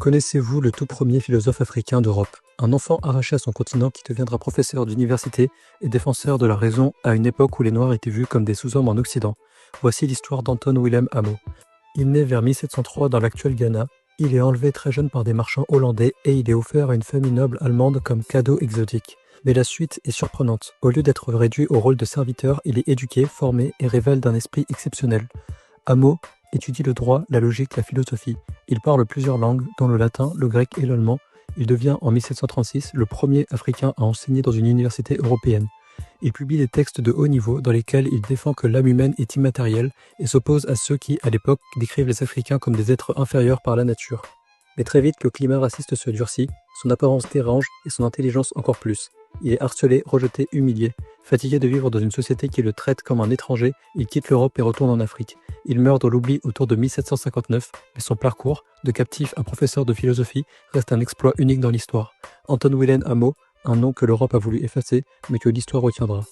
Connaissez-vous le tout premier philosophe africain d'Europe? Un enfant arraché à son continent qui deviendra professeur d'université et défenseur de la raison à une époque où les Noirs étaient vus comme des sous-hommes en Occident. Voici l'histoire d'Anton Willem Amo. Il naît vers 1703 dans l'actuel Ghana. Il est enlevé très jeune par des marchands hollandais et il est offert à une famille noble allemande comme cadeau exotique. Mais la suite est surprenante. Au lieu d'être réduit au rôle de serviteur, il est éduqué, formé et révèle d'un esprit exceptionnel. Amo étudie le droit, la logique, la philosophie. Il parle plusieurs langues, dont le latin, le grec et l'allemand. Il devient en 1736 le premier Africain à enseigner dans une université européenne. Il publie des textes de haut niveau dans lesquels il défend que l'âme humaine est immatérielle et s'oppose à ceux qui, à l'époque, décrivent les Africains comme des êtres inférieurs par la nature. Mais très vite, le climat raciste se durcit, son apparence dérange et son intelligence encore plus. Il est harcelé, rejeté, humilié. Fatigué de vivre dans une société qui le traite comme un étranger, il quitte l'Europe et retourne en Afrique. Il meurt dans l'oubli autour de 1759, mais son parcours, de captif à professeur de philosophie, reste un exploit unique dans l'histoire. Anton Willem Amo, un nom que l'Europe a voulu effacer, mais que l'histoire retiendra.